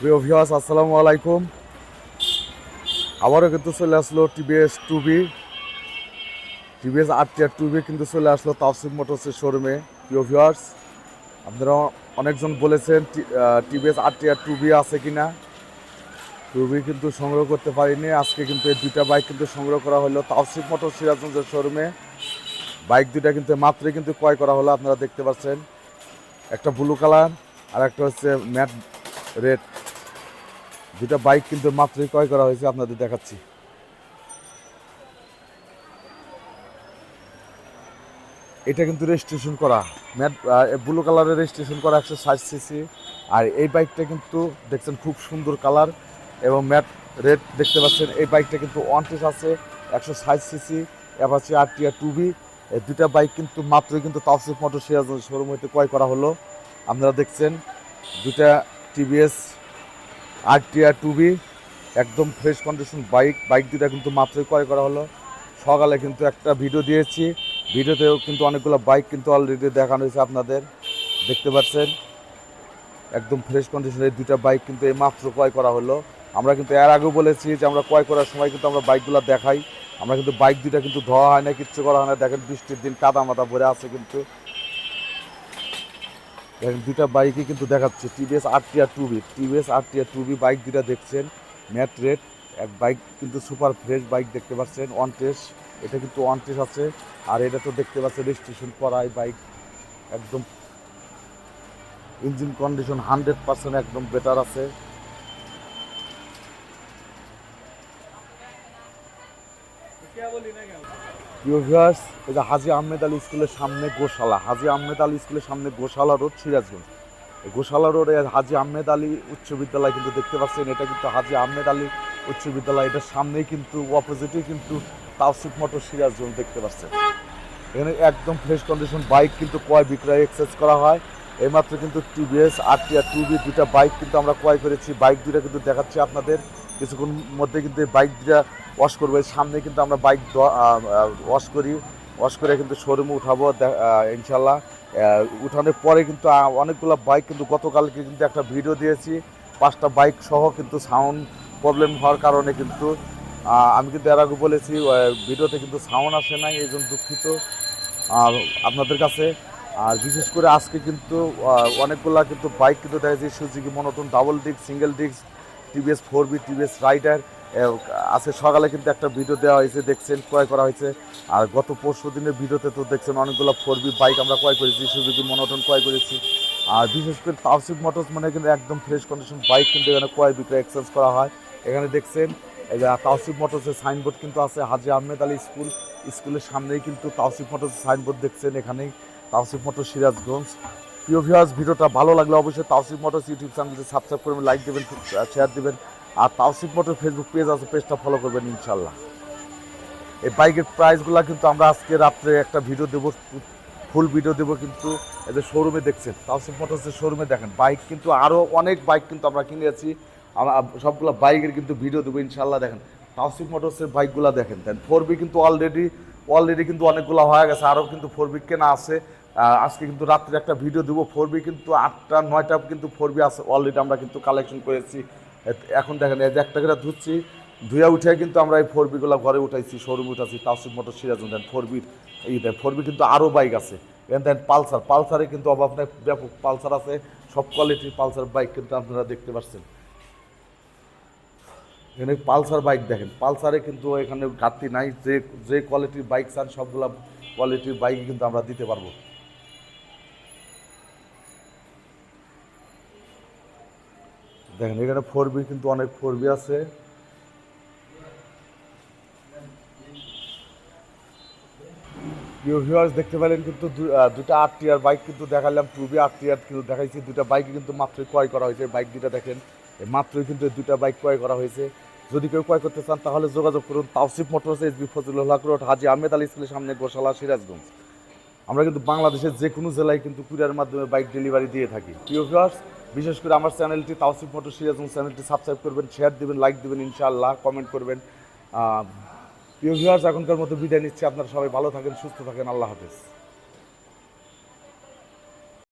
প্রিয় ভিউয়ার্স, আসসালামু আলাইকুম। আবারও কিন্তু চলে আসলো টিভিএস আরটিআর টুবি কিন্তু চলে আসলো তাওসিফ মোটরসের শোরুমে। প্রিয় ভিউয়ার্স, আপনারা অনেকজন বলেছেন টিভিএস আরটিআর টুবি আছে কিনা। টুবি কিন্তু সংগ্রহ করতে পারিনি। আজকে কিন্তু এই দুইটা বাইক কিন্তু সংগ্রহ করা হলো তাওসিফ মোটর সিরাজগঞ্জের শোরুমে। বাইক দুইটা কিন্তু মাত্রই কিন্তু ক্রয় করা হলো, আপনারা দেখতে পাচ্ছেন। একটা ব্লু কালার আর একটা হচ্ছে ম্যাট রেড। দুটা বাইক কিন্তু মাত্রই ক্রয় করা হয়েছে, আপনাদের দেখাচ্ছি। এটা কিন্তু রেজিস্ট্রেশন করা ম্যাট ব্লু কালারের রেজিস্ট্রেশন করা 160 সিসি। আর এই বাইকটা কিন্তু দেখছেন খুব সুন্দর কালার এবং ম্যাট রেড দেখতে পাচ্ছেন। এই বাইকটা কিন্তু ওয়ান্টেজ আছে 160 সিসি অ্যাপাচি আরটিআর টুবি। এই দুটা বাইক কিন্তু মাত্রই কিন্তু তাওসিফ মোটর সিরাজগঞ্জ শোরুম হইতে ক্রয় করা হলো। আপনারা দেখছেন দুটা টিভিএস আরটিআর টুবি একদম ফ্রেশ কন্ডিশন বাইক দুটা কিন্তু মাত্রই ক্রয় করা হলো। সকালে কিন্তু একটা ভিডিও দিয়েছি, ভিডিওতেও কিন্তু অনেকগুলো বাইক কিন্তু অলরেডি দেখানো হয়েছে, আপনাদের দেখতে পাচ্ছেন। একদম ফ্রেশ কন্ডিশনে এই দুটা বাইক কিন্তু এই মাত্র ক্রয় করা হলো। আমরা কিন্তু এর আগেও বলেছি যে আমরা ক্রয় করার সময় কিন্তু আমরা বাইকগুলো দেখাই। আমরা কিন্তু বাইক দুটা কিন্তু ধোয়া হয় না, কিচ্ছু করা হয় না। দেখেন বৃষ্টির দিন কাদা মাদা ভরে আছে, কিন্তু দেখেন দুটা বাইকই কিন্তু দেখাচ্ছে টিভিএস আরটিআর টুবি বাইক দুটা দেখছেন। ম্যাট রেড এক বাইক কিন্তু সুপার ফ্রেশ বাইক দেখতে পাচ্ছেন, টেস্ট। এটা কিন্তু টেস্ট আছে। আর এটা তো দেখতে পাচ্ছেন রেজিস্ট্রেশন করা এই বাইক। একদম ইঞ্জিন কন্ডিশন 100% একদম বেটার আছে। প্রিয় ভিউয়ার্স, এই যে হাজী আহমেদ আলী স্কুলের সামনে গোশালা রোড, সিরাজগঞ্জ। গোশালা রোডে হাজী আহমেদ আলী উচ্চ বিদ্যালয় কিন্তু দেখতে পাচ্ছেন। এটা কিন্তু হাজী আহমেদ আলী উচ্চ বিদ্যালয়, এটার সামনেই কিন্তু অপোজিটেই কিন্তু তাওসিফ মোটর সিরাজগঞ্জ দেখতে পাচ্ছেন। এখানে একদম ফ্রেশ কন্ডিশন বাইক কিন্তু ক্রয় বিক্রয় এক্সচেঞ্জ করা হয়। এইমাত্র কিন্তু টিভিএস আরটিআর টুবি দুটা বাইক কিন্তু আমরা ক্রয় করেছি। বাইক দুটা কিন্তু দেখাচ্ছি আপনাদের। কিছুক্ষণ মধ্যে কিন্তু এই বাইক দুটা ওয়াশ করবো। সামনে কিন্তু আমরা বাইক ওয়াশ করে কিন্তু শোরুমে উঠাবো ইনশাল্লাহ। উঠানোর পরে কিন্তু অনেকগুলো বাইক কিন্তু গতকালকে কিন্তু একটা ভিডিও দিয়েছি, 5টা বাইক সহ কিন্তু সাউন্ড প্রবলেম হওয়ার কারণে কিন্তু আমি কিন্তু এর আগে বলেছি ভিডিওতে কিন্তু সাউন্ড আসে নাই, এই জন্য দুঃখিত আপনাদের কাছে। আর বিশেষ করে আজকে কিন্তু অনেকগুলা কিন্তু বাইক কিন্তু দেখেছি, সুজুকি মনোটন double disc, single disc, TVS 4বি, টিভিএস রাইডার আজকে সকালে কিন্তু একটা ভিডিও দেওয়া হয়েছে, দেখছেন ক্রয় করা হয়েছে। আর গত পরশু দিনের ভিডিওতে তো দেখছেন অনেকগুলো 4বি বাইক আমরা ক্রয় করেছি, সুজুকি মনোটন ক্রয় করেছি। আর বিশেষ করে তাওসিফ মোটরস মানে কিন্তু একদম ফ্রেশ কন্ডিশন বাইক কিন্তু এখানে ক্রয় বিক্রয় এক্সচেঞ্জ করা হয়। এখানে দেখছেন এই যে তাওসিফ মোটরসের সাইনবোর্ড কিন্তু আছে, হাজী আহমেদ আলী স্কুলের সামনেই কিন্তু তাওসিফ মোটরসের সাইনবোর্ড দেখছেন, এখানেই তাওসিফ মোটর সিরাজগঞ্জ। প্রিয় ভিউয়ার্স, ভিডিওটা ভালো লাগলে অবশ্যই তাওসিফ মোটরস ইউটিউব চ্যানেলটি সাবস্ক্রাইব করবেন, লাইক দেবেন, শেয়ার দেবেন। আর তাওসিফ মোটর ফেসবুক পেজ আছে, পেজটা ফলো করবেন ইনশাল্লাহ। এই বাইকের প্রাইসগুলো কিন্তু আমরা আজকে রাত্রে একটা ভিডিও দেবো, ফুল ভিডিও দেবো। কিন্তু এদের শোরুমে দেখছেন, তাওসিফ মোটরসের শোরুমে দেখেন বাইক কিন্তু আরও অনেক বাইক কিন্তু আমরা কিনেছি। আমরা সবগুলো বাইকের কিন্তু ভিডিও দেবো ইনশাল্লাহ। দেখেন তাওসিফ মোটরসের বাইকগুলো দেখেন। 4বি কিন্তু অলরেডি কিন্তু অনেকগুলো হয়ে গেছে, আরও কিন্তু 4বি কেনা আছে। আজকে কিন্তু রাত্রে একটা ভিডিও দেবো। 4বি কিন্তু 8টা 9টা কিন্তু 4বি আছে অলরেডি, আমরা কিন্তু কালেকশন করেছি। এখন দেখেন এই যে একটা করে ধুচ্ছি, ধুয়ে উঠে কিন্তু আমরা এই 4বিগুলো ঘরে উঠাইছি, শোরুমে উঠাচ্ছি। তাওসিফ মোটর সিরাজগঞ্জ দেন 4বির দেন 4বি কিন্তু আরও বাইক আছে। দেন পালসারে কিন্তু অভাব নেই, ব্যাপক পালসার আছে, সব কোয়ালিটির পালসার বাইক কিন্তু আপনারা দেখতে পাচ্ছেন। এখানে পালসার বাইক দেখেন, পালসারে কিন্তু এখানে ঘাটতি নাই। যে যে কোয়ালিটির বাইক চান সবগুলো কোয়ালিটির বাইক কিন্তু আমরা দিতে পারবো। দেখেন এখানে 4বি কিন্তু অনেক 4বি আছে। প্রিয় ভিউয়ার্স, দেখতে পেলেন কিন্তু দুটা আরটিআর বাইক কিন্তু দেখালাম, 2বি আরটিআর কিন্তু দেখাইছি। দুটা বাইক কিন্তু মাত্রই ক্রয় করা হয়েছে। বাইক দুটা দেখেন মাত্রই কিন্তু দুটা বাইক ক্রয় করা হয়েছে। যদি কেউ ক্রয় করতে চান তাহলে যোগাযোগ করুন তাওসিফ মোটরস, এসবি ফজলুল হক রোড, হাজী আহমেদ আলী স্কুলের সামনে, গোশালা, সিরাজগঞ্জ। আমরা কিন্তু বাংলাদেশের যে কোনো জেলায় কিন্তু কুরিয়ারের মাধ্যমে বাইক ডেলিভারি দিয়ে থাকি। প্রিয় ভিউয়ার্স, বিশেষ করে আমার চ্যানেলটি তাওসিফ মোটর সিরাজগঞ্জ চ্যানেলটি সাবস্ক্রাইব করবেন, শেয়ার দেবেন, লাইক দেবেন ইনশাআল্লাহ, কমেন্ট করবেন। প্রিয় ভিউয়ার্স, এখনকার মতো বিদায় নিচ্ছি। আপনারা সবাই ভালো থাকেন, সুস্থ থাকেন। আল্লাহ হাফেজ।